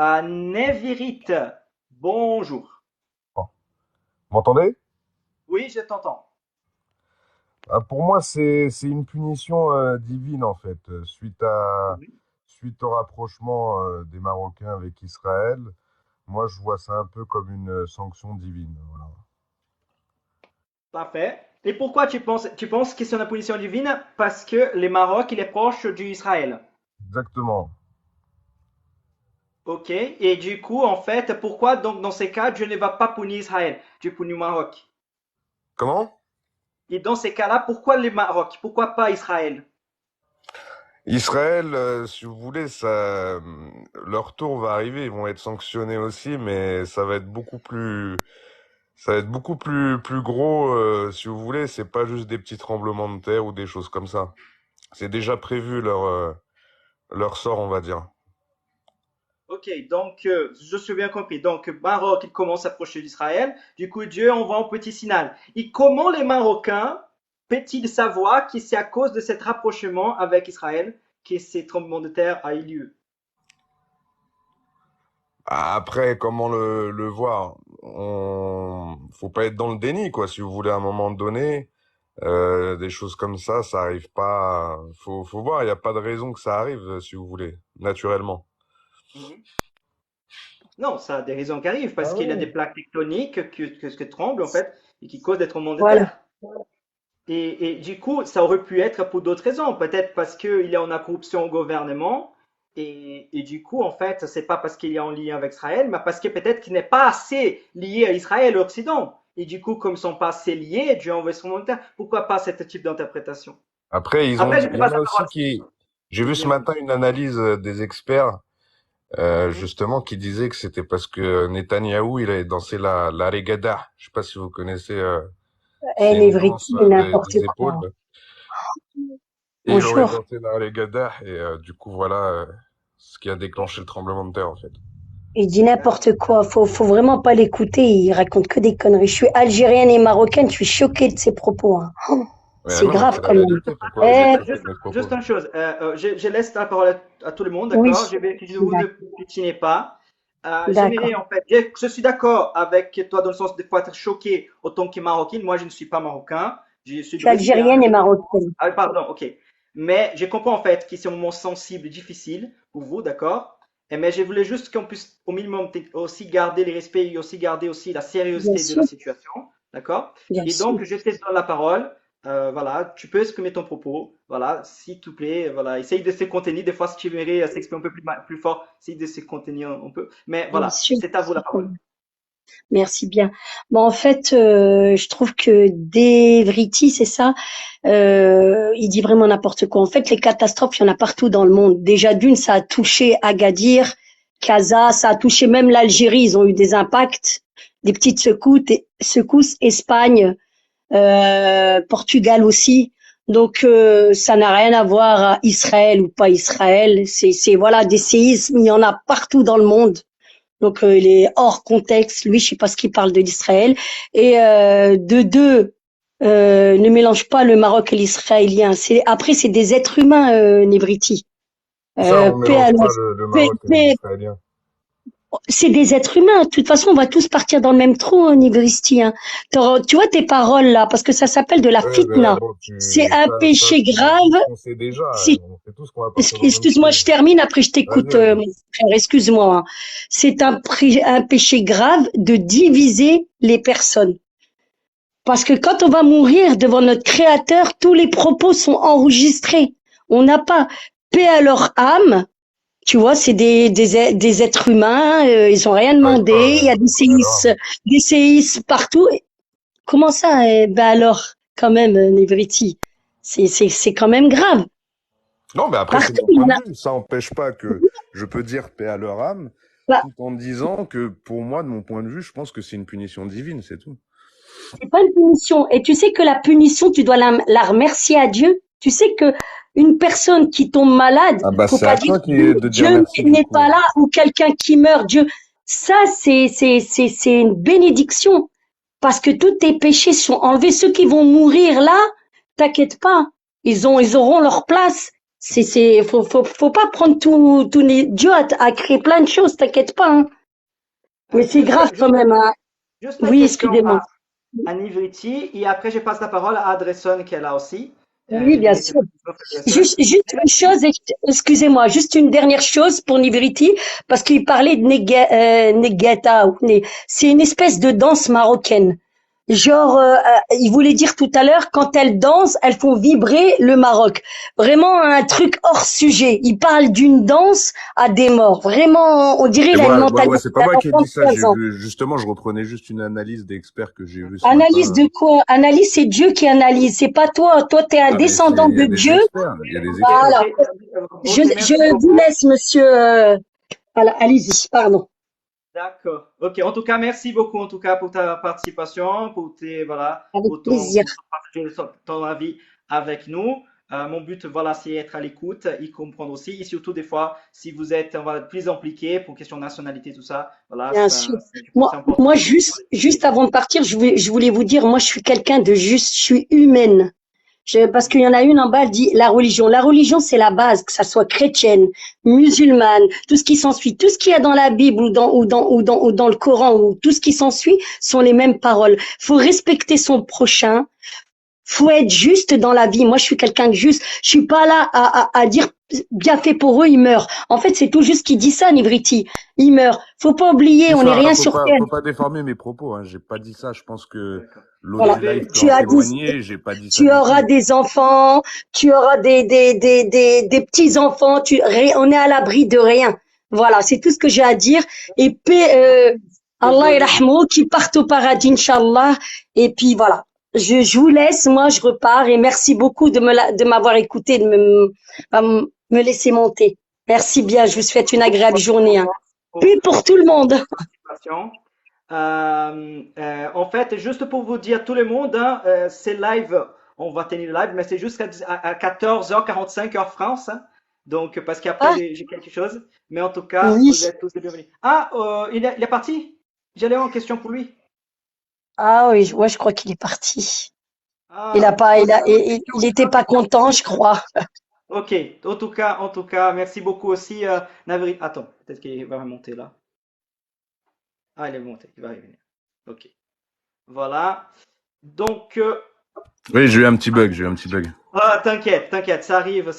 Névirite, bonjour. Bon. Vous m'entendez? Oui, je t'entends. Ah, pour moi, c'est une punition divine en fait, Oui. suite au rapprochement des Marocains avec Israël. Moi, je vois ça un peu comme une sanction divine. Voilà. Parfait. Et pourquoi tu penses que c'est une punition divine? Parce que le Maroc, il est proche d'Israël. Exactement. Ok. Et du coup, en fait, pourquoi donc dans ces cas, Dieu ne va pas punir Israël? Dieu punit le Maroc. Comment? Et dans ces cas-là, pourquoi le Maroc? Pourquoi pas Israël? Israël, si vous voulez, leur tour va arriver. Ils vont être sanctionnés aussi, mais ça va être beaucoup plus gros. Si vous voulez, c'est pas juste des petits tremblements de terre ou des choses comme ça. C'est déjà prévu leur sort, on va dire. Ok, donc je suis bien compris. Donc Maroc, il commence à s'approcher d'Israël. Du coup, Dieu envoie un petit signal. Et comment les Marocains peuvent-ils savoir que c'est à cause de cet rapprochement avec Israël que ces tremblements de terre a eu lieu? Après, comment le voir? Faut pas être dans le déni, quoi. Si vous voulez, à un moment donné, des choses comme ça arrive pas. Faut voir. Il n'y a pas de raison que ça arrive, si vous voulez, naturellement. Mhm. Non, ça a des raisons qui arrivent Ah parce qu'il y a des oui. plaques tectoniques qui tremblent en fait et qui causent des tremblements de Voilà. terre. Et du coup, ça aurait pu être pour d'autres raisons. Peut-être parce qu'il y a une corruption au gouvernement. Et du coup, en fait, c'est pas parce qu'il y a un lien avec Israël, mais parce que peut-être qu'il n'est pas assez lié à Israël, au Occident. Et du coup, comme ils sont pas assez liés, Dieu a envoyé son montagne. Pourquoi pas ce type d'interprétation? Après, Après, je il te y en passe a la parole aussi qui. J'ai si vu j'ai ce bien matin compris. une analyse des experts, Mhm. justement, qui disait que c'était parce que Netanyahou, il avait dansé la regatta. Je sais pas si vous connaissez. C'est Elle est une vraie, danse n'importe des épaules. quoi. Et il aurait Bonjour. dansé la regatta. Et du coup, voilà ce qui a déclenché le tremblement de terre, en fait. Il dit n'importe quoi. Faut vraiment pas l'écouter. Il raconte que des conneries. Je suis algérienne et marocaine. Je suis choquée de ses propos, hein. Oh, Mais c'est non, mais grave c'est la quand même. réalité. Pourquoi Attends, vous êtes Eh, choqué de mes juste propos? une chose. Je laisse la parole à tout le monde, oui. d'accord? Que vous ne D'ac- piétinez pas. D'accord. J'aimerais, en fait, je suis d'accord avec toi dans le sens de fois être choqué autant que marocain. Moi, je ne suis pas marocain. Je suis Je suis brésilien. algérienne et marocaine. Ah, pardon, ok. Mais je comprends, en fait, que c'est un moment sensible, difficile pour vous, d'accord? Mais je voulais juste qu'on puisse, au minimum, aussi garder les respects et aussi garder aussi la Bien sérieuseté de la sûr, situation, d'accord? bien Et sûr. donc, je te donne la parole. Voilà, tu peux exprimer ton propos. Voilà, s'il te plaît, voilà, essaye de se contenir. Des fois, si tu aimerais s'exprimer un peu plus fort, essaye de se contenir un peu. Mais Bien voilà, sûr. c'est à vous la parole. Merci bien. Bon, en fait, je trouve que Devriti, c'est ça, il dit vraiment n'importe quoi. En fait, les catastrophes, il y en a partout dans le monde. Déjà, d'une, ça a touché Agadir, Casa, ça a touché même l'Algérie. Ils ont eu des impacts, des petites secousses, Espagne, Portugal aussi. Donc, ça n'a rien à voir à Israël ou pas Israël. Voilà, des séismes, il y en a partout dans le monde. Donc il est hors contexte. Lui, je sais pas ce qu'il parle de l'Israël. Et de deux, ne mélange pas le Maroc et l'Israélien. Après c'est des êtres humains, Nevriti. Ça, on Paix à mélange pas le Maroc et les paix- Israéliens. c'est des êtres humains. De toute façon, on va tous partir dans le même trou, hein, Nevriti. Hein. Tu vois tes paroles là, parce que ça s'appelle de la Ouais, ben fitna. bon, C'est un péché tu dis grave. ce qu'on sait déjà. C'est On sait tous qu'on va partir dans le même Excuse-moi, trou. je termine, après je Vas-y, t'écoute, vas-y. mon frère, excuse-moi. Hein. C'est un péché grave de diviser les personnes. Parce que quand on va mourir devant notre Créateur, tous les propos sont enregistrés. On n'a pas paix à leur âme. Tu vois, c'est des êtres humains, ils ont rien Avec quoi, demandé. Il y a alors? des séismes partout. Comment ça Ben alors, quand même, Nevriti, c'est quand même grave. Non, mais après, c'est Partout, mon il point y de en a. vue. Ça n'empêche pas que je peux dire paix à leur âme, Bah, tout en disant que pour moi, de mon point de vue, je pense que c'est une punition divine, c'est tout. c'est pas une punition. Et tu sais que la punition, tu dois la remercier à Dieu. Tu sais que une personne qui tombe malade, Ah bah faut c'est pas à dire toi de dire Dieu merci du n'est pas coup. là ou quelqu'un qui meurt. Dieu, ça c'est une bénédiction parce que tous tes péchés sont enlevés. Ceux qui vont mourir là, t'inquiète pas, ils auront leur place. Faut pas prendre tout. Dieu a créé plein de choses, t'inquiète pas, hein. Mais c'est Juste, grave quand juste, même, hein. juste une Oui, question excusez-moi. à Nivriti, et après je passe la parole à Adresson qui est là aussi. Oui, J'ai bien mérité sûr. Adresson. Juste une chose, excusez-moi, juste une dernière chose pour Nivriti, parce qu'il parlait de Negeta. C'est une espèce de danse marocaine. Genre, il voulait dire tout à l'heure, quand elles dansent, elles font vibrer le Maroc. Vraiment un truc hors sujet. Il parle d'une danse à des morts. Vraiment, on dirait Et il a une ouais, mentalité c'est pas d'un moi qui ai enfant dit de ça. 15 J'ai ans. vu, justement, je reprenais juste une analyse d'experts que j'ai vu ce Analyse matin. de quoi? Analyse, c'est Dieu qui analyse. C'est pas toi. Toi, t'es un Ah, mais descendant il y de a des Dieu. experts. Il y a des Ok, experts. Voilà. ok, Je merci vous beaucoup. laisse, monsieur. Voilà, allez-y, pardon. D'accord. Ok, en tout cas, merci beaucoup en tout cas pour ta participation, pour tes, voilà, Avec plaisir. pour partager ton avis avec nous. Mon but, voilà, c'est être à l'écoute, y comprendre aussi, et surtout des fois, si vous êtes voilà, plus impliqué pour question de nationalité, tout ça, voilà, Bien sûr. je pense que c'est important. Moi, juste avant de partir, je voulais vous dire, moi, je suis quelqu'un de juste, je suis humaine. Parce qu'il y en a une en bas, elle dit la religion. La religion, c'est la base, que ça soit chrétienne, musulmane, tout ce qui s'ensuit, tout ce qu'il y a dans la Bible ou dans le Coran ou tout ce qui s'ensuit sont les mêmes paroles. Faut respecter son prochain. Faut être juste dans la vie. Moi, je suis quelqu'un de juste. Je suis pas là à dire bien fait pour eux, ils meurent. En fait, c'est tout juste qui dit ça, Nivriti. Ils meurent. Faut pas oublier, C'est on n'est ça. rien sur terre. Faut pas déformer mes propos. Hein. J'ai pas dit ça. Je pense que D'accord. Je Voilà. l'audio live vais, peut Tu en as dit, témoigner. J'ai pas dit ça tu du auras tout. des enfants, tu auras des petits-enfants, on est à l'abri de rien. Voilà, c'est tout ce que j'ai à dire. Et paix, Allah désolé. irahmou, qui partent au paradis, Inch'Allah. Et puis voilà. Je vous laisse, moi je repars et merci beaucoup de m'avoir écouté, me laisser monter. Merci bien, je vous souhaite une agréable journée, hein. Pour Puis pour tout le monde. participation. En fait, juste pour vous dire, tout le monde, hein, c'est live, on va tenir le live, mais c'est jusqu'à à 14h45 heure France. Hein. Donc, parce qu'après, Ah, j'ai quelque chose. Mais en tout cas, oui. vous êtes tous les bienvenus. Ah, il est parti? J'allais en question pour lui. Ah oui, ouais, je crois qu'il est parti. Il a Ah, pas, ok. il était pas content, je crois. Ok. En tout cas, merci beaucoup aussi, Navri. Attends, peut-être qu'il va remonter là. Ah, il est monté, il va revenir. Ok. Voilà. Donc, Oui, j'ai eu un petit bug. J'ai eu un petit bug. ah, t'inquiète, ça arrive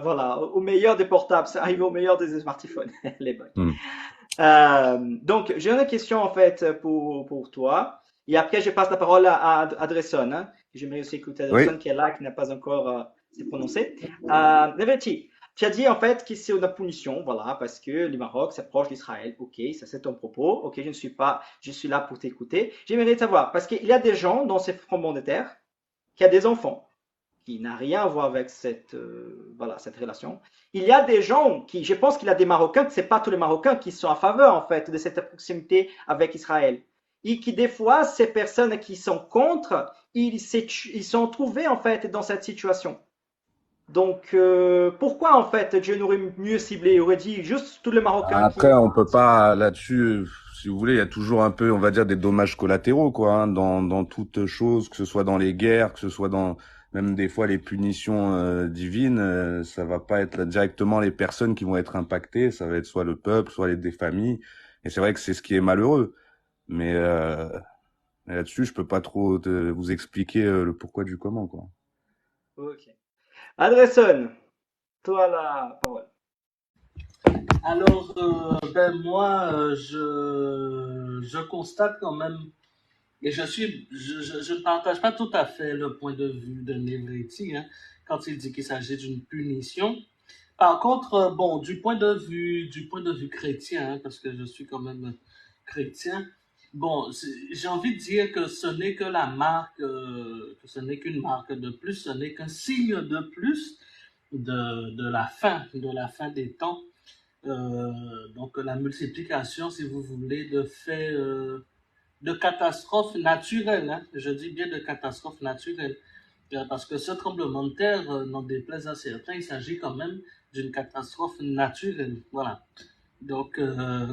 voilà, au meilleur des portables, ça arrive au meilleur des smartphones, les bugs. Hmm. Donc, j'ai une question en fait pour toi. Et après, je passe la parole à Adresson. Hein. J'aimerais aussi écouter Oui. Adresson qui est là, qui n'a pas encore s'est prononcé. Neverti, tu as dit en fait que c'est une punition, voilà, parce que le Maroc s'approche d'Israël. Ok, ça c'est ton propos. Ok, je suis là pour t'écouter. J'aimerais savoir, parce qu'il y a des gens dans ces frontons de terre qui a des enfants qui n'a rien à voir avec voilà, cette relation. Il y a des gens qui, je pense qu'il y a des Marocains, que c'est pas tous les Marocains qui sont en faveur en fait de cette proximité avec Israël. Et qui des fois, ces personnes qui sont contre, ils sont trouvés en fait dans cette situation. Donc pourquoi en fait Dieu n'aurait mieux ciblé, il aurait dit juste tous les Marocains Après, qui... on peut pas là-dessus. Si vous voulez, il y a toujours un peu, on va dire, des dommages collatéraux, quoi, hein, dans toute chose, que ce soit dans les guerres, que ce soit dans même des fois les punitions divines. Ça va pas être directement les personnes qui vont être impactées. Ça va être soit le peuple, soit des familles. Et c'est vrai que c'est ce qui est malheureux. Mais là-dessus, je peux pas trop vous expliquer le pourquoi du comment, quoi. Ok. Adresson, toi la parole. Alors, moi, je constate quand même, et je ne partage pas tout à fait le point de vue de Nevriti, hein, quand il dit qu'il s'agit d'une punition. Par contre, bon, du point de vue chrétien, hein, parce que je suis quand même chrétien, bon, j'ai envie de dire que ce n'est que la marque, que ce n'est qu'une marque de plus, ce n'est qu'un signe de plus de la fin des temps. Donc la multiplication, si vous voulez, de faits, de catastrophes naturelles, hein. Je dis bien de catastrophes naturelles. Parce que ce tremblement de terre, n'en déplaise à certains, il s'agit quand même d'une catastrophe naturelle. Voilà. Donc,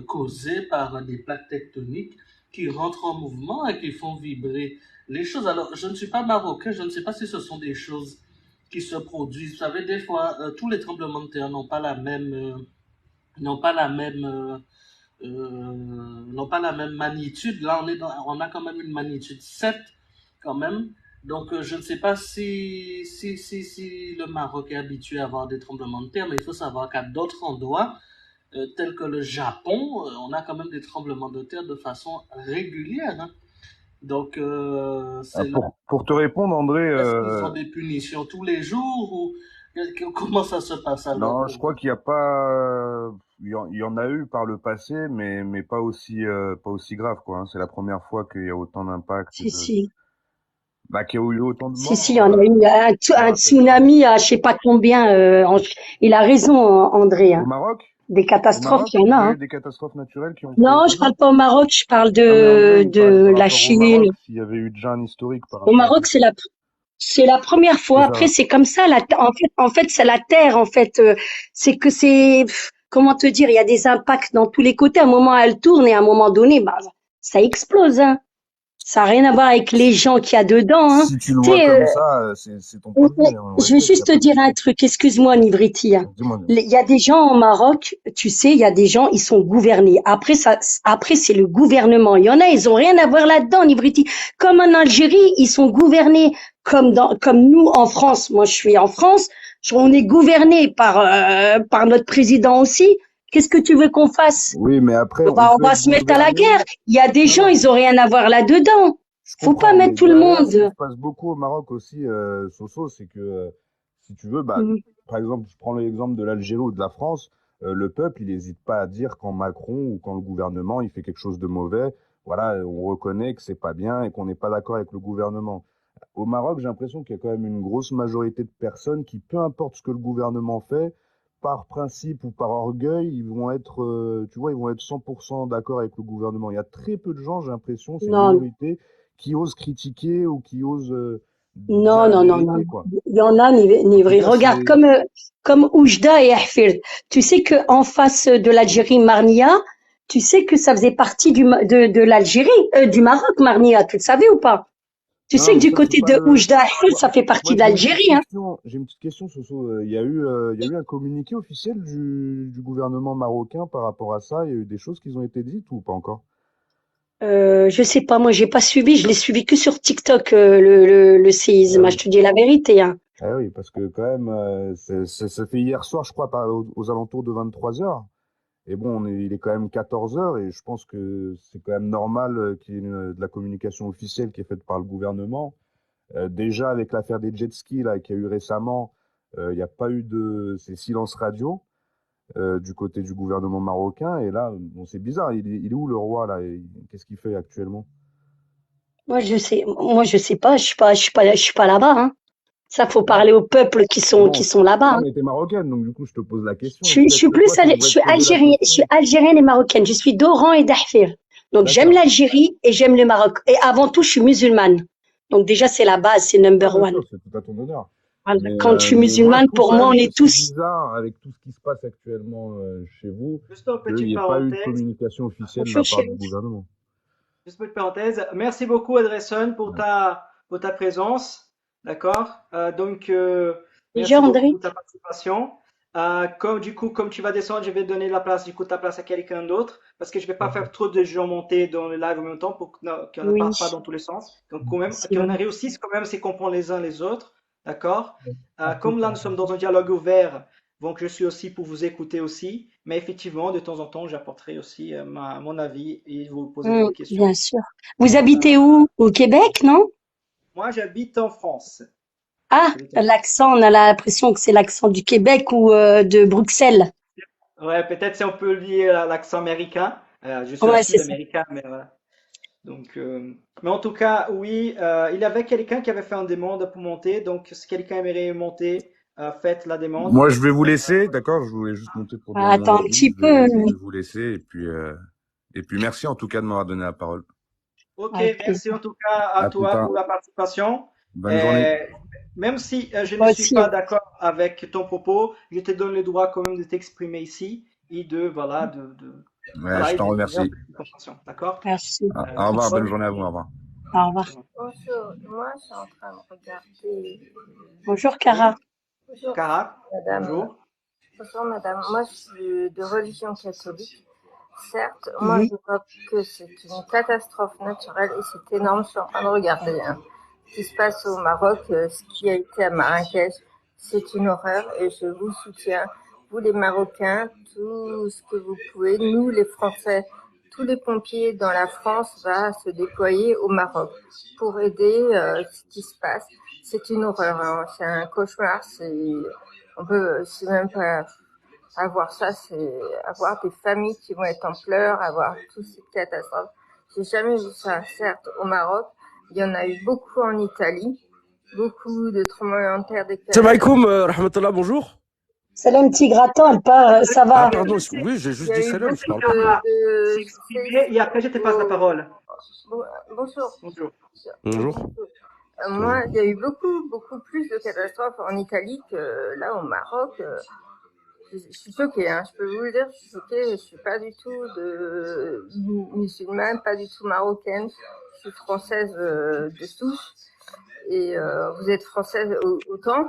causée par des plaques tectoniques qui rentrent en mouvement et qui font vibrer les choses. Alors, je ne suis pas marocain, je ne sais pas si ce sont des choses qui se produisent. Vous savez, des fois, tous les tremblements de terre n'ont pas la même, n'ont pas la même, n'ont pas la même magnitude. Là, on a quand même une magnitude 7 quand même. Donc, je ne sais pas si le Maroc est habitué à avoir des tremblements de terre, mais il faut savoir qu'à d'autres endroits, tels que le Japon, on a quand même des tremblements de terre de façon régulière, hein. Donc, Pour te répondre, André, est-ce qu'ils ont des punitions tous les jours ou comment ça se passe alors non, pour je crois vous? qu'il n'y a pas, il y en a eu par le passé, mais pas aussi grave, quoi, hein. C'est la première fois qu'il y a autant d'impact Si, si. bah, qu'il y a eu autant de Si, si, il morts, y en a eu je me un rappelle pas. tsunami à je sais pas combien. Il a raison, André, Au hein. Maroc? Des Au catastrophes, Maroc, il y en il a, y a hein. eu des catastrophes naturelles qui ont fait Non, autant je de parle morts? pas au Maroc, je parle Non, mais André, il parlait de par la rapport au Chine. Maroc, s'il y avait eu déjà un historique par Au rapport à ça. Maroc, c'est la première C'est fois. Après, ça. c'est comme ça. En fait, c'est la terre. En fait, c'est que comment te dire, il y a des impacts dans tous les côtés. À un moment, elle tourne et à un moment donné, bah, ça explose, hein. Ça n'a rien à voir avec les gens qu'il y a dedans, hein. Si tu le Tu vois sais, comme ça, c'est ton point de vue, hein, on je vais respecte, y a juste te pas de dire un souci. truc. Excuse-moi, Nivriti, hein. Dis-moi, dis-moi. Il y a des gens au Maroc, tu sais, il y a des gens, ils sont gouvernés. Après, c'est le gouvernement. Il y en a, ils ont rien à voir là-dedans, Nivriti. Comme en Algérie, ils sont gouvernés comme nous en France. Moi, je suis en France. On est gouverné par notre président aussi. Qu'est-ce que tu veux qu'on fasse? Oui, mais après, On peut va être se mettre à la gouverné. guerre. Il y a des Non, gens, non, ils ont rien à voir là-dedans. je Faut pas comprends, mettre mais tout le derrière, ce qui monde. se passe beaucoup au Maroc aussi, Soso, c'est que, si tu veux, bah, Mhm. par exemple, je prends l'exemple de l'Algérie ou de la France, le peuple, il n'hésite pas à dire quand Macron ou quand le gouvernement, il fait quelque chose de mauvais, voilà, on reconnaît que c'est pas bien et qu'on n'est pas d'accord avec le gouvernement. Au Maroc, j'ai l'impression qu'il y a quand même une grosse majorité de personnes qui, peu importe ce que le gouvernement fait, par principe ou par orgueil, ils vont être, tu vois, ils vont être 100% d'accord avec le gouvernement. Il y a très peu de gens, j'ai l'impression, c'est une Non, minorité, qui osent critiquer ou qui osent dire non, la non, non, non. vérité, quoi. Il y en a, En tout Nivri. cas, Regarde, c'est... comme Oujda et Ahfir. Tu sais que en face de l'Algérie, Marnia, tu sais que ça faisait partie de l'Algérie, du Maroc, Marnia. Tu le savais ou pas? Tu sais Non, que mais du ça, c'est côté pas de le... Oujda, Ahfir, Moi, ça fait partie moi, de l'Algérie, hein. j'ai une petite question, Soso. Il y a eu un communiqué officiel du gouvernement marocain par rapport à ça. Il y a eu des choses qui ont été dites ou pas encore? Je sais pas, moi, j'ai pas suivi. Je l'ai suivi que sur TikTok, le Ah séisme. Je oui. te dis la vérité, hein. Ah oui, parce que quand même, ça fait hier soir, je crois, aux alentours de 23 heures. Et bon, il est quand même 14 heures et je pense que c'est quand même normal qu'il y ait de la communication officielle qui est faite par le gouvernement. Déjà, avec l'affaire des jet skis là, qu'il y a eu récemment, il n'y a pas eu c'est silence radio du côté du gouvernement marocain. Et là, bon, c'est bizarre. Il est où le roi là? Qu'est-ce qu'il fait actuellement? Moi, je sais pas. Je suis pas là-bas, hein. Ça, faut Non, parler aux peuples mais qui bon, sont là-bas, non, hein. mais t'es marocaine, donc du coup, je te pose la question. Et Je peut-être suis que toi, tu je devrais te suis poser la je suis question. algérienne et marocaine. Je suis d'Oran et d'Ahfir. Donc j'aime D'accord. l'Algérie et j'aime le Maroc. Et avant tout, je suis musulmane. Donc déjà, c'est la base, c'est Ah, number bien one. sûr, c'est tout à ton honneur. Voilà. Quand je suis Mais moi, je musulmane, trouve pour quand moi, on même que est c'est tous. bizarre, avec tout ce qui se passe actuellement chez vous, Juste une qu'il n'y petite ait pas eu de parenthèse. communication officielle de la Bonjour, part du chérie. gouvernement. Juste une petite parenthèse. Merci beaucoup, Adresson, Ouais. pour ta présence. D'accord? Déjà, Merci beaucoup André? pour ta participation. Comme tu vas descendre, je vais donner la place, ta place à quelqu'un d'autre, parce que je vais pas faire trop de gens monter dans le live en même temps pour qu'on ne Oui, parte pas dans tous les sens. Donc, quand même, c'est qu'on vrai. réussisse quand même, c'est comprendre les uns les autres. D'accord? Après, Comme là, nous sommes dans un dialogue ouvert, donc je suis aussi pour vous écouter aussi. Mais effectivement, de temps en temps, j'apporterai aussi mon avis et vous poserez des questions. Bien sûr. Vous habitez où? Au Québec, non? Moi, j'habite en France. Ah, J'habite en- l'accent, on a l'impression que c'est l'accent du Québec ou de Bruxelles. Ouais, peut-être si on peut lier à l'accent américain. Je suis un Ouais, c'est ça. Sud-Américain, mais voilà. Mais en tout cas, oui, il y avait quelqu'un qui avait fait une demande pour monter. Donc, si quelqu'un aimerait monter, faites la demande. Moi, je vais vous laisser, d'accord? Je voulais juste monter pour donner mon Attends un avis. petit peu. Je vais vous laisser et puis merci en tout cas de m'avoir donné la parole. Ok, Avec merci plaisir. en tout cas à À plus toi tard. pour la participation. Bonne journée. Euh, Même si je ne Moi suis aussi, pas hein. d'accord avec ton propos, je te donne le droit quand même de t'exprimer ici et Ouais, voilà, je et t'en de donner un remercie. peu de compréhension. D'accord? Merci. Au revoir, Bonne bonne journée à vous. journée. Au revoir. Au revoir. Bonjour, moi je suis en train de regarder. Bonjour, Oui, Cara. Bonjour, Cara, madame. bonjour. Bonjour, madame. Moi je suis de religion catholique. Certes, moi Mhm. je vois que c'est une catastrophe naturelle et c'est énorme. Je suis en train de regarder ce qui se passe au Maroc, ce qui a été à Marrakech. C'est une horreur et je vous soutiens, vous les Marocains, tout ce que vous pouvez. Nous les Français, tous les pompiers dans la France va se déployer au Maroc pour aider ce qui se passe. C'est une horreur, hein. C'est un cauchemar. C'est même pas avoir ça, c'est avoir des familles qui vont être en pleurs, avoir toutes ces catastrophes. J'ai jamais vu ça. Certes, au Maroc, il y en a eu beaucoup en Italie, beaucoup de tremblements de terre, Salam alaikum, rahmatullah, bonjour. Salam Tigre, attends, elle part, ça Ah, va. pardon, oui, j'ai Il juste y a dit eu salam, je beaucoup parle plus. Cara, de s'exprimer et après je te passe la parole. Bonjour. Bonjour. Bonjour. Moi, il y a eu beaucoup plus de catastrophes en Italie que là au Maroc. Je suis choquée, hein. Je peux vous le dire, je suis choquée. Je suis pas du tout musulmane, pas du tout marocaine. Je suis française de souche et vous êtes française autant.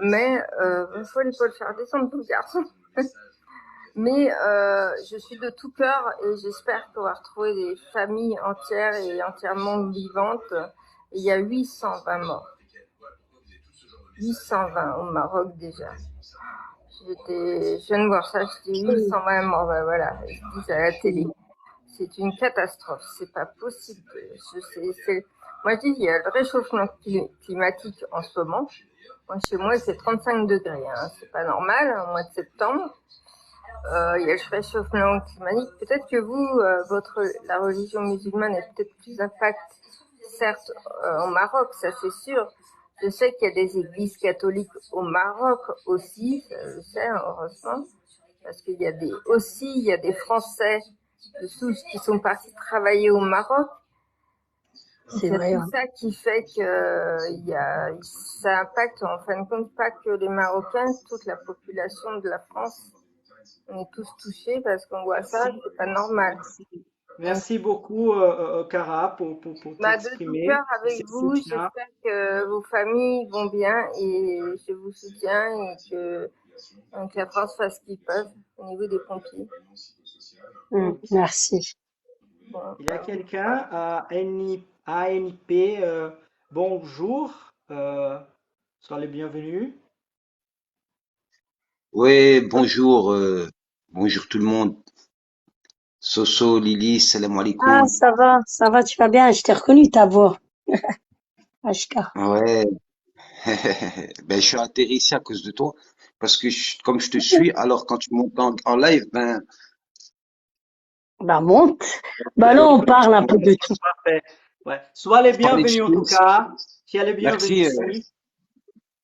Mais il faut pas le faire descendre, tout garçon. Mais je suis de tout cœur et j'espère qu'on va retrouver des familles entières et entièrement vivantes. Il y a 820 morts. 820 au Maroc déjà. Je viens de voir ça, je dis 820 morts, ben voilà, ils disent à la télé. C'est une catastrophe, c'est pas possible. Moi je dis, il y a le réchauffement climatique en ce moment. Moi, chez moi, c'est 35 degrés, hein. C'est pas normal, au mois de septembre. Il y a le réchauffement climatique. Peut-être que vous, la religion musulmane est peut-être plus impact, certes, au Maroc, ça c'est sûr. Je sais qu'il y a des églises catholiques au Maroc aussi, ça, je sais, heureusement, parce qu'il y a il y a des Français de souche qui sont partis travailler au Maroc. C'est vrai, tout ouais. ça qui fait que ça impacte en fin de compte pas que les Marocains, toute la population de la France. On est tous touchés parce qu'on voit ça, Merci, c'est pas normal. merci. Merci beaucoup, Cara, pour De tout cœur t'exprimer, pour avec ce vous, soutien. j'espère que vos familles vont bien et je vous soutiens et que la France fasse ce qu'ils peuvent au niveau des pompiers. Merci. Bon, Il y a quelqu'un à ANP, bonjour, sois le bienvenu. Oui, bonjour, bonjour tout le monde. Soso, Lily, salam Ah, alaikum. ça va, tu vas bien, je t'ai reconnu ta voix. HK. Ouais, ben je suis atterri ici à cause de toi, parce que comme je te suis, alors quand tu montes en live, ben Bah, monte. Bah, là, on parle un peu ouais, de tout. Parfait. Ouais. Sois les sans bienvenus en tout excuse. cas. Tu es les bienvenus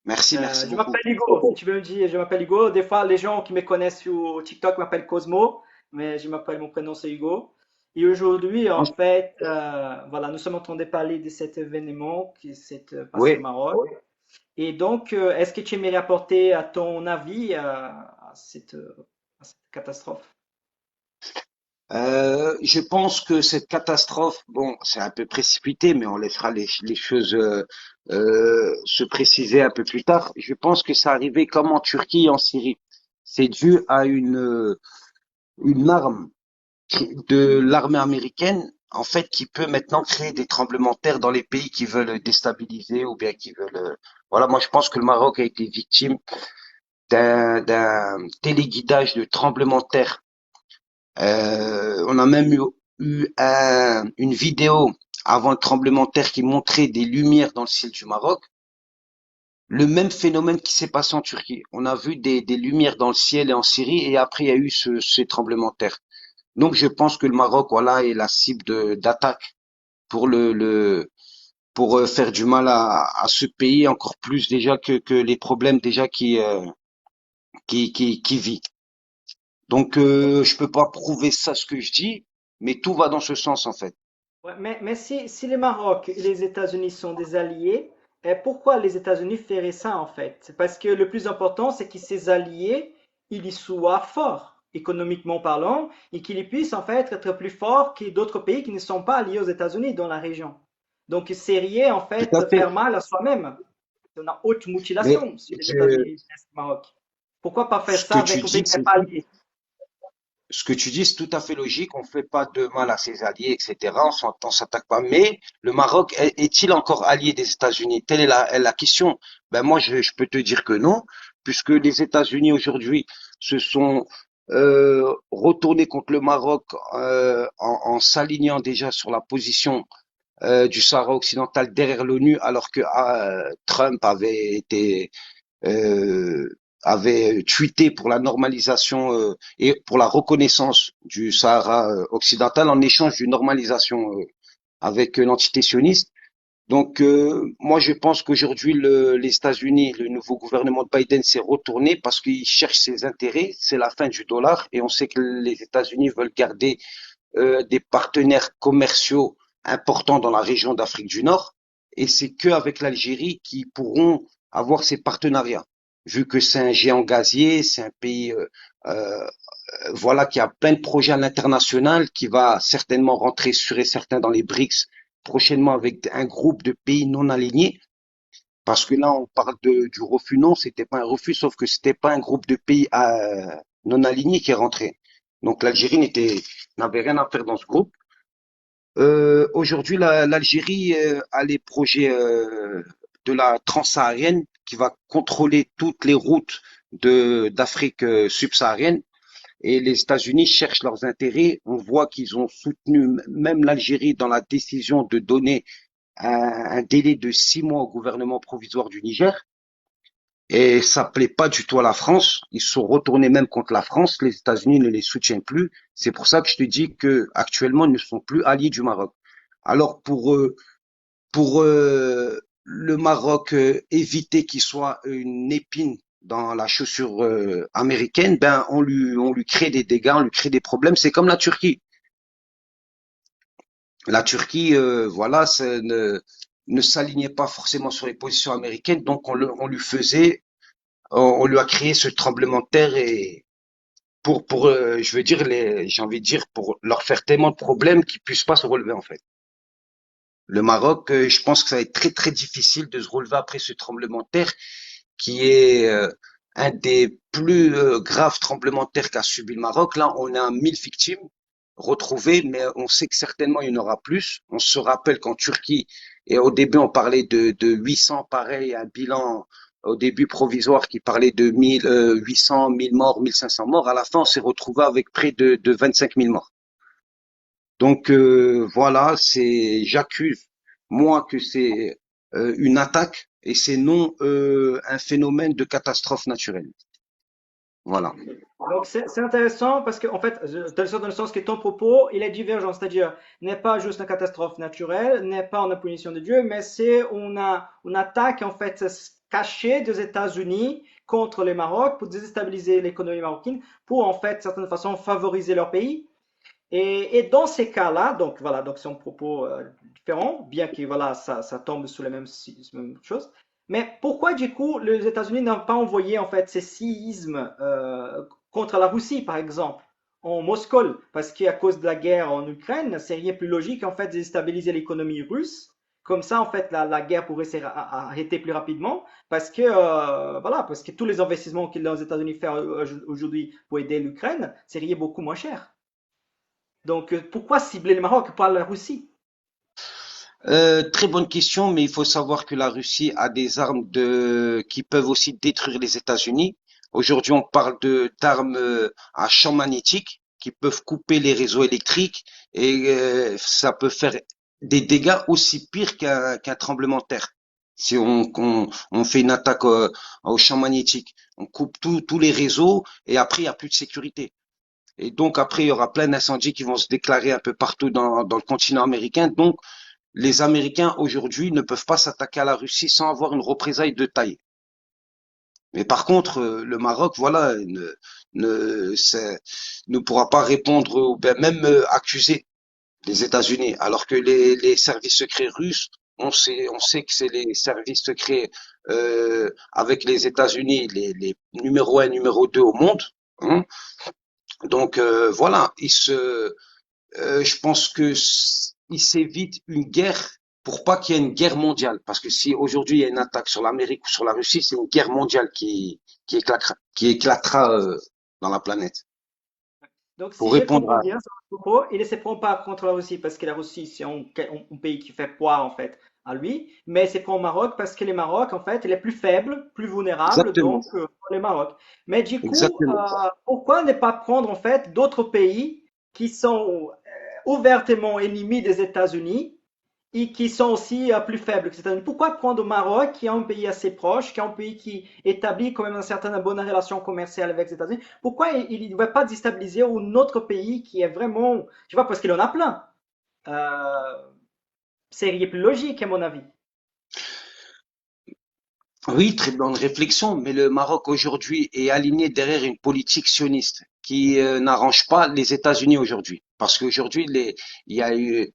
Merci, ici. merci Je beaucoup. m'appelle Hugo, si tu veux me dire, je m'appelle Hugo. Des fois, les gens qui me connaissent sur TikTok m'appellent Cosmo, mais mon prénom c'est Hugo. Et aujourd'hui, en fait, voilà, nous sommes en train de parler de cet événement qui s'est passé au Oui, Maroc. Et donc, est-ce que tu aimerais apporter à ton avis à cette catastrophe? je pense que cette catastrophe, bon, c'est un peu précipité, mais on laissera les choses se préciser un peu plus tard. Je pense que ça arrivait comme en Turquie et en Syrie. C'est dû à une arme de l'armée américaine, en fait, qui peut maintenant créer des tremblements de terre dans les pays qui veulent déstabiliser ou bien qui veulent. Voilà, moi je pense que le Maroc a été victime d'un téléguidage de tremblements de terre. On a même eu une vidéo avant le tremblement de terre qui montrait des lumières dans le ciel du Maroc. Le même phénomène qui s'est passé en Turquie. On a vu des lumières dans le ciel et en Syrie, et après il y a eu ces tremblements de terre. Donc je pense que le Maroc, voilà, est la cible d'attaque pour pour faire du mal à ce pays encore plus déjà que les problèmes déjà qui vit. Donc je peux pas prouver ça ce que je dis, mais tout va dans ce sens en fait. Ouais, mais si le Maroc et les États-Unis sont des alliés, pourquoi les États-Unis feraient ça en fait? Parce que le plus important, c'est que ces alliés, ils y soient forts. économiquement parlant, et qu'il puisse en fait être plus fort que d'autres pays qui ne sont pas alliés aux États-Unis dans la région. Donc, c'est rien en Tout à fait fait. faire mal à soi-même. On a haute Mais mutilation si les États-Unis je- laissent le Maroc. Pourquoi pas faire ce ça que tu avec un pays dis, qui n'est c'est pas allié? ce que tu dis, c'est tout à fait logique. On fait pas de mal à ses alliés, etc. On s'attaque pas. Mais le Maroc est-il encore allié des États-Unis? Telle est la question. Ben moi, je peux te dire que non, puisque les États-Unis aujourd'hui se sont retournés contre le Maroc en s'alignant déjà sur la position du Sahara occidental derrière l'ONU, alors que Trump euh, avait tweeté pour la normalisation et pour la reconnaissance du Sahara occidental en échange d'une normalisation avec l'entité sioniste. Donc, moi, je pense qu'aujourd'hui, les États-Unis, le nouveau gouvernement de Biden s'est retourné parce qu'il cherche ses intérêts. C'est la fin du dollar et on sait que les États-Unis veulent garder des partenaires commerciaux importants dans la région d'Afrique du Nord. Et c'est qu'avec l'Algérie qu'ils pourront avoir ces partenariats. Vu que c'est un géant gazier, c'est un pays euh, voilà, qui a plein de projets à l'international, qui va certainement rentrer sûr et certain dans les BRICS prochainement avec un groupe de pays non alignés. Parce que là, on parle du refus non, c'était pas un refus, sauf que c'était pas un groupe de pays non alignés qui est rentré. Donc l'Algérie n'avait rien à faire dans ce groupe. Aujourd'hui, l'Algérie a les projets de la transsaharienne qui va contrôler toutes les routes d'Afrique subsaharienne. Et les États-Unis cherchent leurs intérêts. On voit qu'ils ont soutenu même l'Algérie dans la décision de donner un délai de 6 mois au gouvernement provisoire du Niger. Et ça plaît pas du tout à la France. Ils se sont retournés même contre la France. Les États-Unis ne les soutiennent plus. C'est pour ça que je te dis que actuellement ils ne sont plus alliés du Maroc. Alors pour le Maroc éviter qu'il soit une épine dans la chaussure américaine, ben on lui crée des dégâts, on lui crée des problèmes. C'est comme la Turquie. La Turquie, voilà, ne s'alignait pas forcément sur les positions américaines, donc on lui faisait, on lui a créé ce tremblement de terre et je veux dire, j'ai envie de dire, pour leur faire tellement de problèmes qu'ils puissent pas se relever en fait. Le Maroc, je pense que ça va être très très difficile de se relever après ce tremblement de terre qui est un des plus graves tremblements de terre qu'a subi le Maroc. Là, on a 1 000 victimes retrouvées, mais on sait que certainement il y en aura plus. On se rappelle qu'en Turquie, et au début on parlait de 800, pareil, un bilan au début provisoire qui parlait de 800, 1000 morts, 1500 morts. À la fin, on s'est retrouvé avec près de 25 000 morts. Donc voilà, j'accuse moi que c'est une attaque et c'est non un phénomène de catastrophe naturelle. Voilà. Donc c'est intéressant parce qu'en fait, dans le sens que ton propos, il est divergent, c'est-à-dire n'est pas juste une catastrophe naturelle, n'est pas une punition de Dieu, mais c'est une attaque en fait cachée des États-Unis contre le Maroc pour déstabiliser l'économie marocaine, pour en fait, de certaine façon, favoriser leur pays. Et dans ces cas-là, donc voilà, donc c'est un propos différent, bien que voilà, ça tombe sous les mêmes choses. Mais pourquoi du coup les États-Unis n'ont pas envoyé en fait ces séismes contre la Russie, par exemple, en Moscou, parce qu'à cause de la guerre en Ukraine, c'est rien plus logique en fait de déstabiliser l'économie russe. Comme ça, en fait, la guerre pourrait s'arrêter plus rapidement, parce que voilà, parce que tous les investissements que les États-Unis font aujourd'hui pour aider l'Ukraine, c'est rien beaucoup moins cher. Donc, pourquoi cibler le Maroc, pas la Russie? Très bonne question, mais il faut savoir que la Russie a des armes qui peuvent aussi détruire les États-Unis. Aujourd'hui, on parle d'armes à champ magnétique qui peuvent couper les réseaux électriques et ça peut faire des dégâts aussi pires qu'un tremblement de terre. Si on fait une attaque au champ magnétique, on coupe tous les réseaux et après il n'y a plus de sécurité. Et donc après il y aura plein d'incendies qui vont se déclarer un peu partout dans le continent américain. Donc les Américains aujourd'hui ne peuvent pas s'attaquer à la Russie sans avoir une représaille de taille. Mais par contre, le Maroc, voilà, ne pourra pas répondre ou bien même accuser les États-Unis, alors que les services secrets russes, on sait que c'est les services secrets avec les États-Unis, les numéro un, numéro 2 au monde, hein. Donc voilà, je pense que il s'évite une guerre pour pas qu'il y ait une guerre mondiale. Parce que si aujourd'hui il y a une attaque sur l'Amérique ou sur la Russie, c'est une guerre mondiale qui éclatera dans la planète. Donc, si Pour je répondre comprends à bien son propos, il ne se prend pas contre la Russie parce que la Russie, c'est un pays qui fait poids, en fait, à lui, mais il se prend au Maroc parce que le Maroc, en fait, il est plus faible, plus vulnérable, exactement, donc le Maroc. Mais du coup, exactement. pourquoi ne pas prendre, en fait, d'autres pays qui sont ouvertement ennemis des États-Unis et qui sont aussi plus faibles que les États-Unis? Pourquoi prendre le Maroc, qui est un pays assez proche, qui est un pays qui établit quand même une certaine bonne relation commerciale avec les États-Unis? Pourquoi il ne va pas déstabiliser un autre pays qui est vraiment, tu vois, parce qu'il en a plein. Euh, c'est plus logique, à mon avis. Oui, très bonne réflexion, mais le Maroc aujourd'hui est aligné derrière une politique sioniste qui n'arrange pas les États-Unis aujourd'hui. Parce qu'aujourd'hui, il y a eu,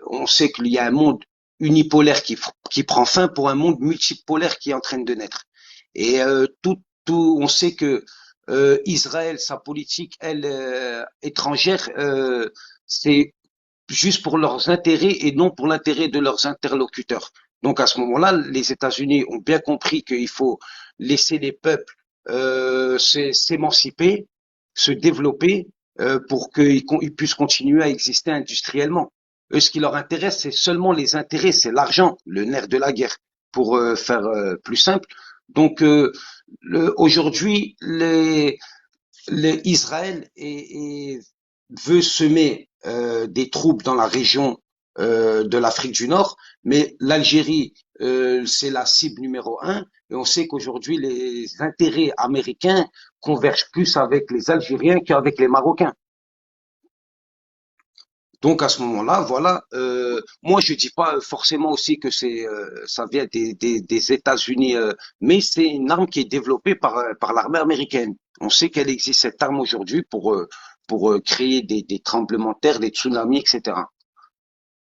on sait qu'il y a un monde unipolaire qui prend fin pour un monde multipolaire qui est en train de naître. Et on sait que Israël, sa politique, elle, étrangère, c'est juste pour leurs intérêts et non pour l'intérêt de leurs interlocuteurs. Donc à ce moment-là, les États-Unis ont bien compris qu'il faut laisser les peuples s'émanciper, se développer pour qu'ils puissent continuer à exister industriellement. Eux, ce qui leur intéresse, c'est seulement les intérêts, c'est l'argent, le nerf de la guerre, pour faire plus simple. Donc aujourd'hui, Israël veut semer des troupes dans la région de l'Afrique du Nord, mais l'Algérie, c'est la cible numéro un, et on sait qu'aujourd'hui, les intérêts américains convergent plus avec les Algériens qu'avec les Marocains. Donc à ce moment-là, voilà. Moi, je dis pas forcément aussi que ça vient des États-Unis, mais c'est une arme qui est développée par l'armée américaine. On sait qu'elle existe cette arme aujourd'hui pour créer des tremblements de terre, des tsunamis, etc.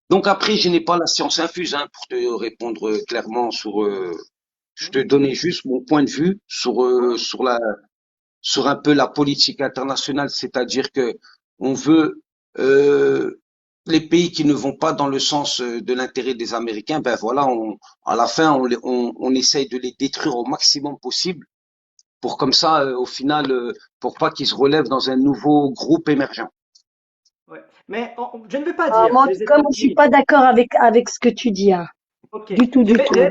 Donc après, je n'ai pas la science infuse hein, pour te répondre clairement sur. Je te donnais juste mon point de vue sur un peu la politique internationale, c'est-à-dire que on veut les pays qui ne vont pas dans le sens de l'intérêt des Américains, ben voilà, à la fin, on essaye de les détruire au maximum possible pour comme ça, au final, pour pas qu'ils se relèvent dans un nouveau groupe émergent. Ouais. Mais je ne veux pas Ah, dire moi, en que tout les cas, moi, je suis États-Unis. pas d'accord avec ce que tu dis, hein. Ok. Du tout, Je du vais, je tout. vais,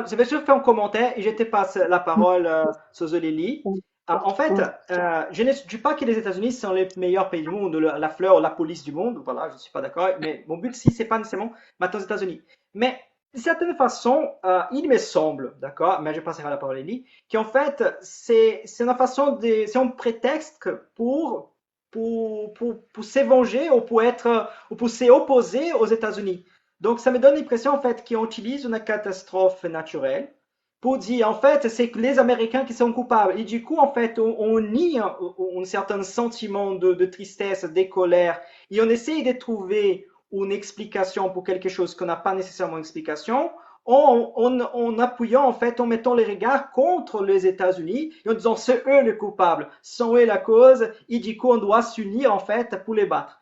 je vais juste faire un commentaire et je te passe la parole, Sozolili. En fait, je ne dis pas que les États-Unis sont les meilleurs pays du monde, la fleur ou la police du monde. Voilà, je ne suis pas d'accord. Mais mon but, si, c'est pas nécessairement maintenant aux États-Unis. Mais d'une certaine façon, il me semble, d'accord, mais je passerai la parole à Lily, qu'en fait, c'est une façon c'est un prétexte pour se venger ou pour s'opposer aux États-Unis. Donc, ça me donne l'impression, en fait, qu'on utilise une catastrophe naturelle pour dire, en fait, c'est que les Américains qui sont coupables. Et du coup, en fait, on nie un certain sentiment de tristesse, de colère, et on essaye de trouver une explication pour quelque chose qu'on n'a pas nécessairement explication, en appuyant, en fait, en mettant les regards contre les États-Unis, et en disant, c'est eux les coupables, sont eux la cause, et du coup, on doit s'unir, en fait, pour les battre.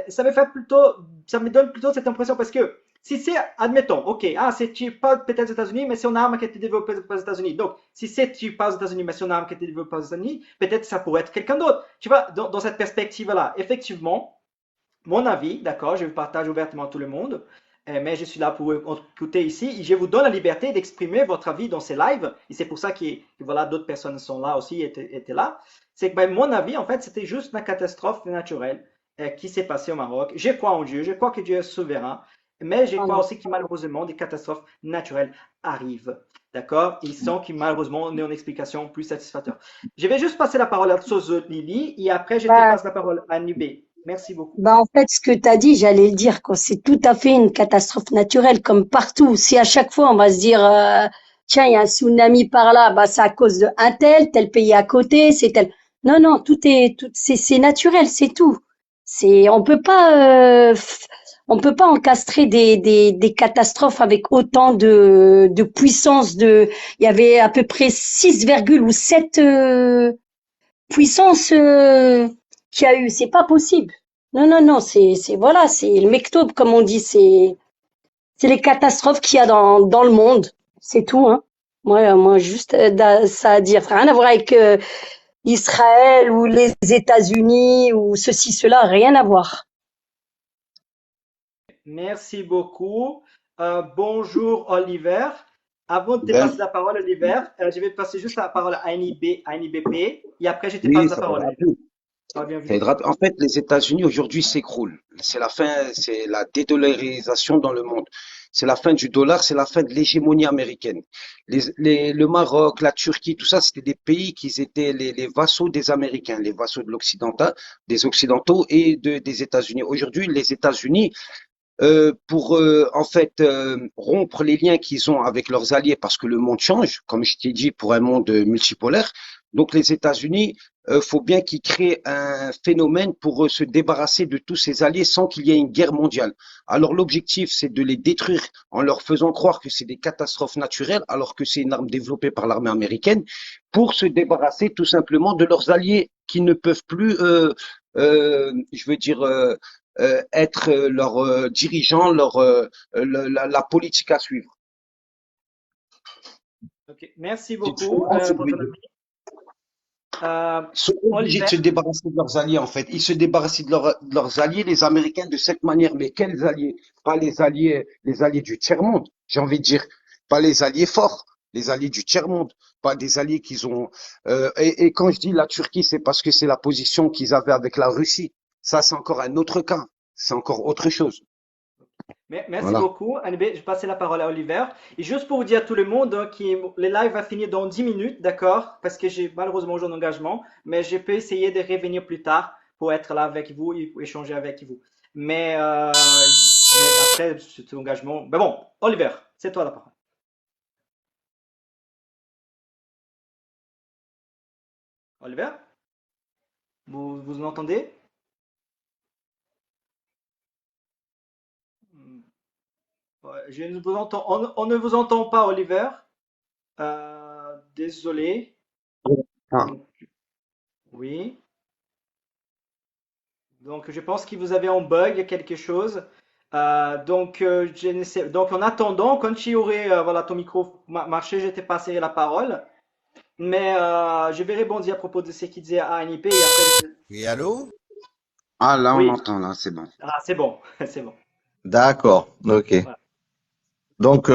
Ça me donne plutôt cette impression parce que si c'est, admettons, ok, c'est tu pas peut-être aux États-Unis, mais c'est une arme qui a été développée aux États-Unis. Donc, si c'est tu pas aux États-Unis, mais c'est une arme qui a été développée aux États-Unis, peut-être ça pourrait être quelqu'un d'autre. Tu vois, dans cette perspective-là, effectivement, mon avis, d'accord, je le partage ouvertement à tout le monde, mais je suis là pour écouter ici et je vous donne la liberté d'exprimer votre avis dans ces lives. Et c'est pour ça que voilà, d'autres personnes sont là aussi, étaient là. C'est que ben, mon avis, en fait, c'était juste une catastrophe naturelle qui s'est passée au Maroc. Je crois en Dieu, je crois que Dieu est souverain, mais je crois Voilà. aussi que malheureusement, des catastrophes naturelles arrivent. D'accord? Ils sont qui malheureusement n'ont une explication plus satisfactoire. Je vais juste passer la parole à Sozo Lily et après je te Bah, passe la parole à Nubé. Merci beaucoup. bah, en fait, ce que tu as dit, j'allais le dire, quoi. C'est tout à fait une catastrophe naturelle, comme partout. Si à chaque fois, on va se dire, tiens, il y a un tsunami par là, bah, c'est à cause de un tel pays à côté, c'est tel. Non, non, c'est naturel, c'est tout. On peut pas encastrer des catastrophes avec autant de puissance il y avait à peu près 6, ou 7 puissances, qu'il y a eu. C'est pas possible. Non, non, non, voilà, c'est le mektoub, comme on dit, c'est les catastrophes qu'il y a dans le monde. C'est tout, hein. Moi, juste ça à dire. Ça n'a rien à voir avec Israël ou les États-Unis ou ceci, cela, rien à voir. Merci beaucoup. Bonjour Oliver. Avant de te Ben, passer la parole, Oliver, je vais te passer juste la parole à NIBP et après je te oui, passe la ça va être parole. rapide. Ah, bienvenue. En fait, les États-Unis aujourd'hui s'écroulent. C'est la fin, c'est la dédollarisation dans le monde. C'est la fin du dollar, c'est la fin de l'hégémonie américaine. Le Maroc, la Turquie, tout ça, c'était des pays qui étaient les vassaux des Américains, les vassaux de des Occidentaux et des États-Unis. Aujourd'hui, les États-Unis pour en fait rompre les liens qu'ils ont avec leurs alliés parce que le monde change, comme je t'ai dit, pour un monde multipolaire. Donc les États-Unis, faut bien qu'ils créent un phénomène pour se débarrasser de tous ces alliés sans qu'il y ait une guerre mondiale. Alors l'objectif, c'est de les détruire en leur faisant croire que c'est des catastrophes naturelles, alors que c'est une arme développée par l'armée américaine, pour se débarrasser tout simplement de leurs alliés qui ne peuvent plus, je veux dire, être leur dirigeant, la politique à suivre. Ok, merci Tu beaucoup comprends ce que pour je ton veux dire? avis. Euh, Ils sont obligés de Oliver, se débarrasser de leurs alliés, en fait. Ils se débarrassent de leurs alliés, les Américains, de cette manière. Mais quels alliés? Pas les alliés du tiers-monde, j'ai envie de dire. Pas les alliés forts, les alliés du tiers-monde. Pas des alliés qu'ils ont. Et quand je dis la Turquie, c'est parce que c'est la position qu'ils avaient avec la Russie. Ça, c'est encore un autre cas. C'est encore autre chose. merci Voilà. beaucoup. NB, je vais passer la parole à Oliver. Et juste pour vous dire à tout le monde le live va finir dans 10 minutes, d'accord? Parce que j'ai malheureusement un jour d'engagement, mais je peux essayer de revenir plus tard pour être là avec vous et pour échanger avec vous. Mais après cet engagement. Mais bon, Oliver, c'est toi la parole. Oliver, vous m'entendez? Ouais, je ne vous entends, on ne vous entend pas, Oliver. Désolé. Ah. Donc, oui. Donc, je pense que vous avez un bug, quelque chose. Je ne sais, donc, en attendant, quand tu aurais voilà, ton micro marché, je te passerai la parole. Mais je vais rebondir à propos de ce qu'il disait à ANIP et après. Oui, allô? Ah, là, on Oui, entend, là, c'est bon. ah, c'est bon, c'est bon. D'accord, ok. Voilà. Donc,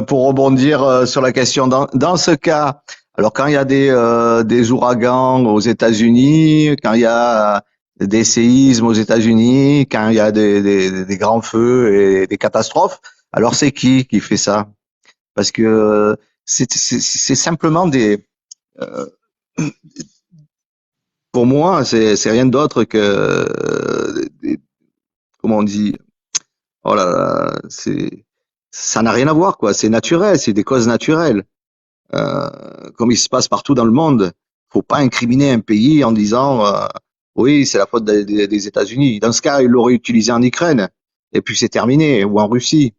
pour rebondir sur la question, dans ce cas, alors quand il y a des ouragans aux États-Unis, quand il y a des séismes aux États-Unis, quand il y a des grands feux et des catastrophes, alors c'est qui fait ça? Parce que c'est simplement euh, pour moi, c'est rien d'autre que comment on dit? Oh là là, ça n'a rien à voir, quoi. C'est naturel, c'est des causes naturelles. Comme il se passe partout dans le monde. Faut pas incriminer un pays en disant oui, c'est la faute des États-Unis. Dans ce cas, ils l'auraient utilisé en Ukraine et puis c'est terminé, ou en Russie.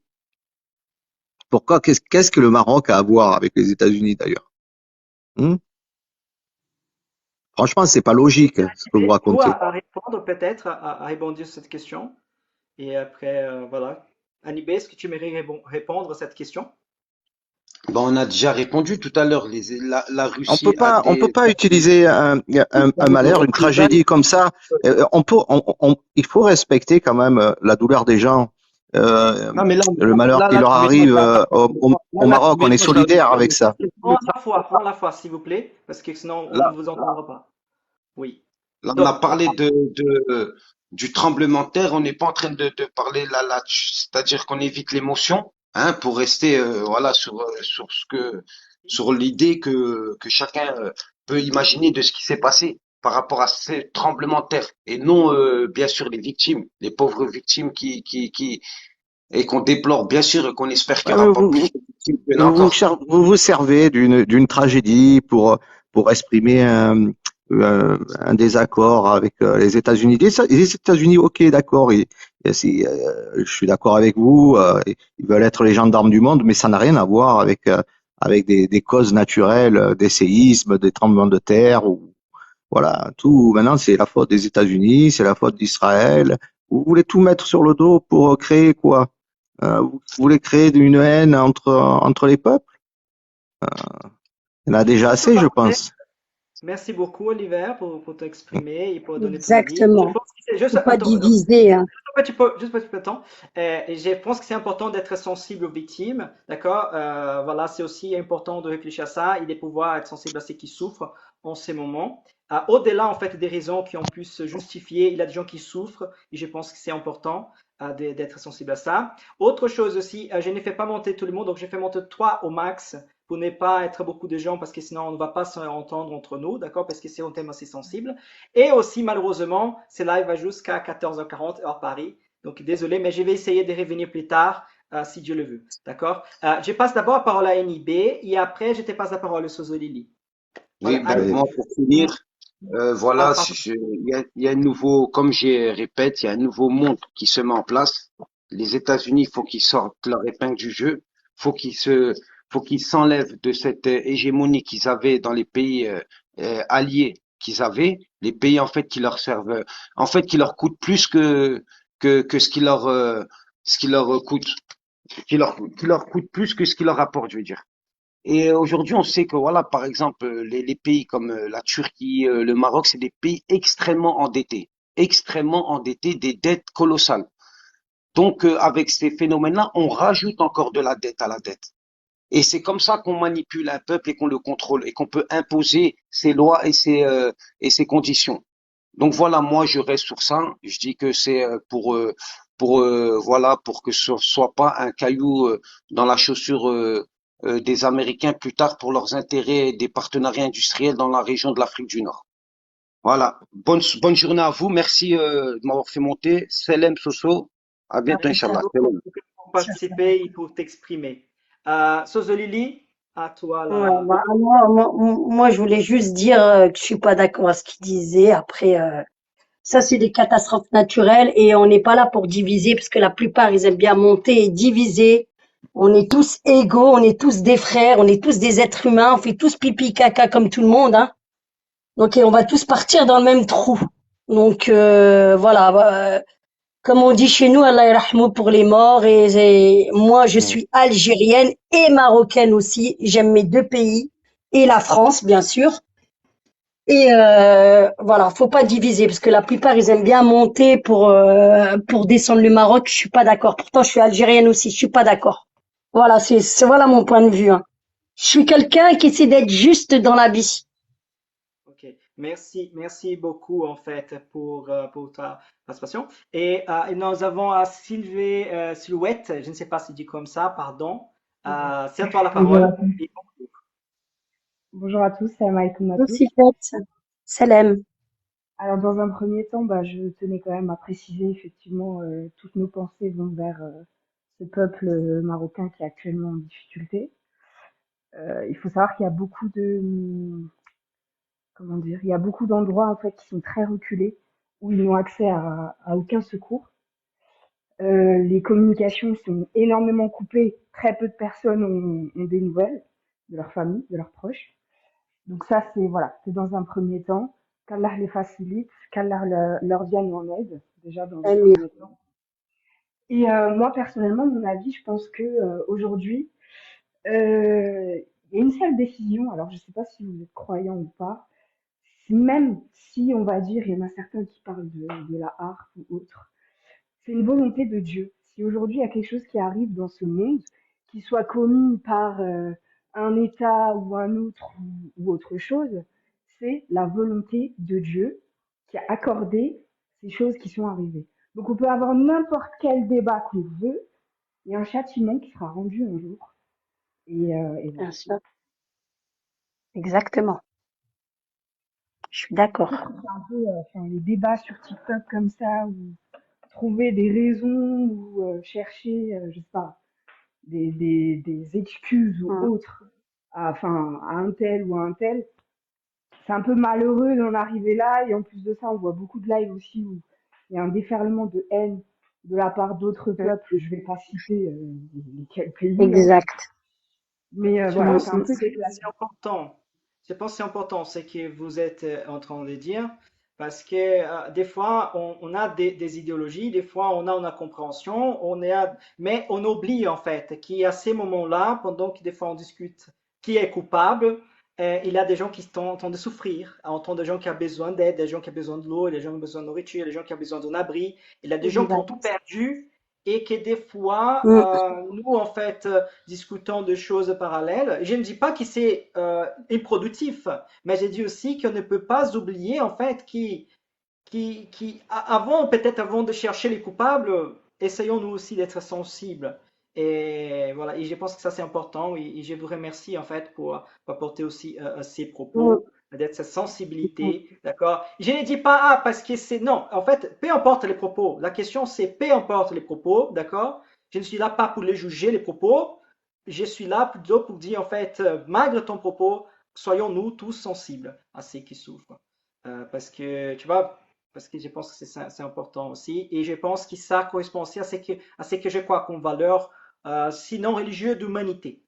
Pourquoi? Qu'est-ce que le Maroc a à voir avec les États-Unis d'ailleurs? Hmm. Franchement, c'est pas logique ce que vous Et vous, racontez. à répondre peut-être, à rebondir sur cette question. Et après, voilà. Anibé, est-ce que tu aimerais répondre à cette question? Bon, on a déjà répondu tout à l'heure. La On peut Russie a pas, on peut des pas utiliser un plans de malheur, une représailles. tragédie comme ça. Il faut respecter quand même la douleur des gens. Euh, Non, mais le malheur qui là, leur tu mets trop arrive de la faute sur moi. au Là, tu Maroc, on mets est trop de la faute solidaire sur avec ça. Prends prends la foi, s'il vous plaît, parce que sinon on ne Là, vous entendra pas. Oui. là, on a Donc, parlé du tremblement de terre. On n'est pas en train de parler là, c'est-à-dire qu'on évite l'émotion, hein, pour rester, voilà, sur l'idée que chacun peut imaginer de ce qui s'est passé par rapport à ces tremblements de terre et non, bien sûr, les victimes, les pauvres victimes et qu'on déplore, bien sûr, et qu'on espère qu'il Ouais, n'y mais aura pas plus de victimes qu'il y en a encore. vous vous servez d'une tragédie pour exprimer un désaccord avec les États-Unis. Les États-Unis, ok, d'accord, je suis d'accord avec vous, ils veulent être les gendarmes du monde, mais ça n'a rien à voir avec des causes naturelles, des séismes, des tremblements de terre Voilà, tout, maintenant, c'est la faute des États-Unis, c'est la faute d'Israël. Vous voulez tout mettre sur le dos pour créer quoi? Vous voulez créer une haine entre les peuples? Il y en a déjà assez, je pense. Merci beaucoup, Oliver, pour t'exprimer et pour donner ton avis. Je Exactement. pense que c'est juste, Faut pas attends, diviser, hein. juste un petit peu de temps. Et je pense que c'est important d'être sensible aux victimes, d'accord? Voilà, c'est aussi important de réfléchir à ça et de pouvoir être sensible à ceux qui souffrent en ces moments. Au-delà, en fait, des raisons qui ont pu se justifier, il y a des gens qui souffrent et je pense que c'est important d'être sensible à ça. Autre chose aussi, je ne fais pas monter tout le monde, donc j'ai fait monter 3 au max pour ne pas être beaucoup de gens parce que sinon on ne va pas s'entendre entre nous, d'accord? Parce que c'est un thème assez sensible. Et aussi, malheureusement, ce live va jusqu'à 14h40 heure Paris. Donc, désolé, mais je vais essayer de revenir plus tard si Dieu le veut. D'accord? Je passe d'abord la parole à NIB et après, je te passe la parole à Sozolili. Oui, Voilà, ben, Oui. moi, pour finir, voilà, pardon. il y a un nouveau, comme je répète, il y a un nouveau monde qui se met en place. Les États-Unis, il faut qu'ils sortent leur épingle du jeu. Faut qu'ils se, faut qu'ils s'enlèvent de cette hégémonie qu'ils avaient dans les pays alliés qu'ils avaient, les pays en fait qui leur servent, en fait qui leur coûtent plus que ce qui leur coûte, qui leur coûte plus que ce qui leur apporte, je veux dire. Et aujourd'hui, on sait que voilà, par exemple, les pays comme la Turquie, le Maroc, c'est des pays extrêmement endettés, des dettes colossales. Donc, avec ces phénomènes-là, on rajoute encore de la dette à la dette. Et c'est comme ça qu'on manipule un peuple et qu'on le contrôle et qu'on peut imposer ses lois et ses conditions. Donc voilà, moi je reste sur ça. Je dis que c'est voilà pour que ce soit pas un caillou dans la chaussure des Américains plus tard pour leurs intérêts et des partenariats industriels dans la région de l'Afrique du Nord. Voilà. Bonne journée à vous. Merci de m'avoir fait monter. Selem Soso. À bientôt, Merci à Merci Inch'Allah. vous. beaucoup Selem. pour participer et pour t'exprimer. Sozolili, à toi Ouais, là. bah, moi, je voulais juste dire que je suis pas d'accord à ce qu'il disait. Après, ça, c'est des catastrophes naturelles et on n'est pas là pour diviser parce que la plupart, ils aiment bien monter et diviser. On est tous égaux, on est tous des frères, on est tous des êtres humains, on fait tous pipi caca comme tout le monde, hein. Donc, et on va tous partir dans le même trou. Donc, voilà. Comme on dit chez nous, Allah yarhamou pour les morts. Et moi, je suis algérienne et marocaine aussi. J'aime mes deux pays et la France, bien sûr. Et voilà, faut pas diviser parce que la plupart ils aiment bien monter pour descendre le Maroc. Je suis pas d'accord. Pourtant, je suis algérienne aussi. Je suis pas d'accord. Voilà, voilà mon point de vue, hein. Je suis quelqu'un qui essaie d'être juste dans la vie. Ok, merci beaucoup en fait pour ta participation. Et nous avons Sylvie Silhouette, je ne sais pas si dit comme ça, pardon. C'est à toi la Bonjour à parole. tous. Et Bonjour à tous, salam alaikum à tous. Aussi fait, Salem. Alors dans un premier temps, bah, je tenais quand même à préciser effectivement toutes nos pensées vont vers ce peuple marocain qui est actuellement en difficulté. Il faut savoir qu'il y a beaucoup comment dire, il y a beaucoup d'endroits en fait qui sont très reculés où ils n'ont accès à aucun secours. Les communications sont énormément coupées, très peu de personnes ont des nouvelles de leur famille, de leurs proches. Donc ça, c'est voilà, c'est dans un premier temps, qu'Allah les facilite, qu'Allah leur vienne en aide, déjà dans un Amir. premier temps. Et moi, personnellement, mon avis, je pense que aujourd'hui, il y a une seule décision, alors je sais pas si vous êtes croyant ou pas, même si on va dire, il y en a certains qui parlent de la harpe ou autre, c'est une volonté de Dieu. Si aujourd'hui il y a quelque chose qui arrive dans ce monde, qui soit commis par un État ou un autre ou autre chose, c'est la volonté de Dieu qui a accordé ces choses qui sont arrivées. Donc on peut avoir n'importe quel débat qu'on veut, il y a un châtiment qui sera rendu un jour. Et voilà. Bien sûr. Exactement. Je suis d'accord. C'est un peu enfin, les débats sur TikTok comme ça, ou trouver des raisons ou chercher, je sais pas, des excuses ou Mm. autres enfin, à un tel ou à un tel. C'est un peu malheureux d'en arriver là. Et en plus de ça, on voit beaucoup de lives aussi où il y a un déferlement de haine de la part d'autres peuples. Je vais pas citer quel pays, hein. Exact. Mais je voilà, Mm, pense c'est que un mm. peu c'est important. Je pense que c'est important ce que vous êtes en train de dire, parce que des fois, on a des idéologies, des fois, on a une incompréhension, mais on oublie en fait qu'il y a ces moments-là, pendant que des fois on discute qui est coupable, il y a des gens qui sont en train de souffrir, en train de gens qui ont besoin d'aide, des gens qui ont besoin de l'eau, des gens qui ont besoin de nourriture, des gens qui ont besoin d'un abri. Il y a des gens qui ont Exact. tout perdu et que des fois, Mm. nous, en fait, discutons de choses parallèles. Je ne dis pas que c'est improductif, mais j'ai dit aussi qu'on ne peut pas oublier, en fait, avant, peut-être avant de chercher les coupables, essayons nous aussi d'être sensibles. Et voilà, et je pense que ça c'est important. Et je vous remercie en fait pour apporter aussi ces Mm. propos, d'être cette sensibilité, d'accord? Je ne dis pas parce que c'est non. En fait, peu importe les propos. La question c'est peu importe les propos, d'accord? Je ne suis là pas pour les juger les propos. Je suis là plutôt pour dire en fait, malgré ton propos, soyons-nous tous sensibles à ceux qui souffrent. Parce que tu vois, parce que je pense que c'est important aussi. Et je pense que ça correspond aussi à ce que je crois comme valeur, sinon religieux d'humanité.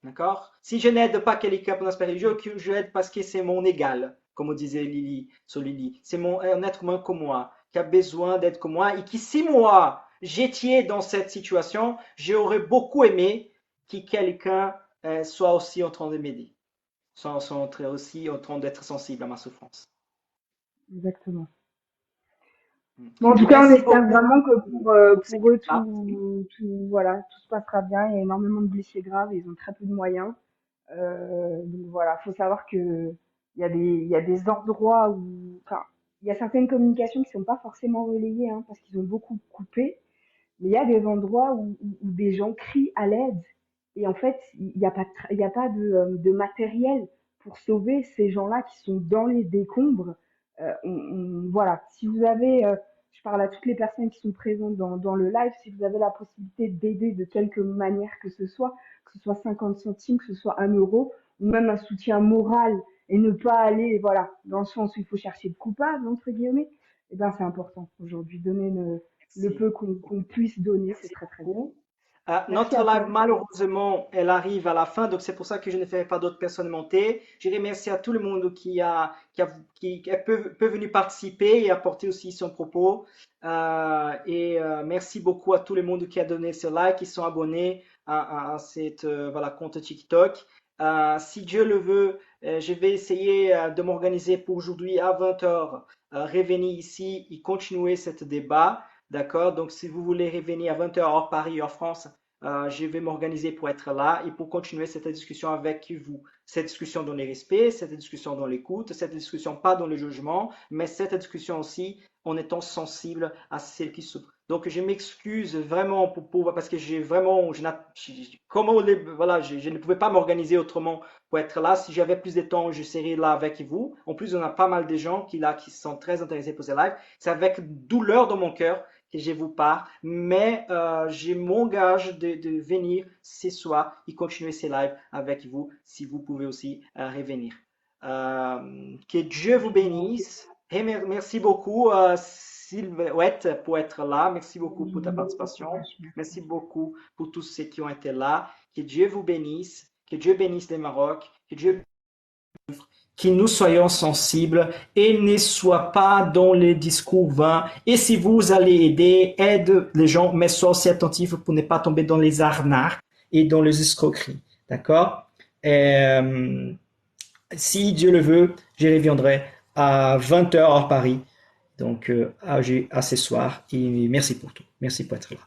D'accord? Si je n'aide pas quelqu'un pour un aspect religieux, que je l'aide parce que c'est mon égal, comme disait Lily, sur Lily. C'est un être humain comme moi, qui a besoin d'être comme moi, et qui, si moi, j'étais dans cette situation, j'aurais beaucoup aimé que quelqu'un soit aussi en train de m'aider, soit aussi en train d'être sensible à ma souffrance. Exactement. Bon, en tout cas, on Merci espère beaucoup vraiment que pour ce pour eux, là. voilà, tout se passera bien. Il y a énormément de blessés graves, ils ont très peu de moyens. Donc voilà, faut savoir que il y a des endroits où, enfin, il y a certaines communications qui sont pas forcément relayées, hein, parce qu'ils ont beaucoup coupé. Mais il y a des endroits où des gens crient à l'aide et en fait, il y a pas de matériel pour sauver ces gens-là qui sont dans les décombres. Voilà, si vous avez, je parle à toutes les personnes qui sont présentes dans le live, si vous avez la possibilité d'aider de quelque manière que ce soit 50 centimes, que ce soit 1 euro, ou même un soutien moral et ne pas aller, voilà, dans le sens où il faut chercher de coupable, entre guillemets, eh ben, c'est important aujourd'hui. Donner le Merci. peu qu'on puisse donner, c'est Merci très très bien. beaucoup. Merci Notre à live, toi. malheureusement, elle arrive à la fin, donc c'est pour ça que je ne ferai pas d'autres personnes monter. Je remercie à tout le monde qui peut venir participer et apporter aussi son propos. Merci beaucoup à tout le monde qui a donné ce like, qui sont abonnés à cette voilà, compte TikTok. Si Dieu le veut, je vais essayer de m'organiser pour aujourd'hui à 20 heures, revenir ici et continuer ce débat. D'accord? Donc, si vous voulez revenir à 20 heures hors Paris, hors France, je vais m'organiser pour être là et pour continuer cette discussion avec vous. Cette discussion dans le respect, cette discussion dans l'écoute, cette discussion pas dans le jugement, mais cette discussion aussi en étant sensible à celles qui souffrent. Donc, je m'excuse vraiment parce que j'ai vraiment, voilà, je ne pouvais pas m'organiser autrement pour être là. Si j'avais plus de temps, je serais là avec vous. En plus, on a pas mal de gens qui sont très intéressés pour ces lives. C'est avec douleur dans mon cœur que je vous parle, mais je m'engage de venir ce soir et continuer ces lives avec vous si vous pouvez aussi revenir. Que Dieu vous bénisse. Et merci beaucoup, Sylvette, pour être là. Merci beaucoup pour ta participation. Merci beaucoup pour tous ceux qui ont été là. Que Dieu vous bénisse. Que Dieu bénisse le Maroc. Que nous soyons sensibles et ne sois pas dans les discours vains. Et si vous allez aider, aide les gens, mais sois aussi attentif pour ne pas tomber dans les arnaques et dans les escroqueries. D'accord? Si Dieu le veut, je reviendrai à 20 heures hors Paris. Donc, à ce soir. Et merci pour tout. Merci pour être là.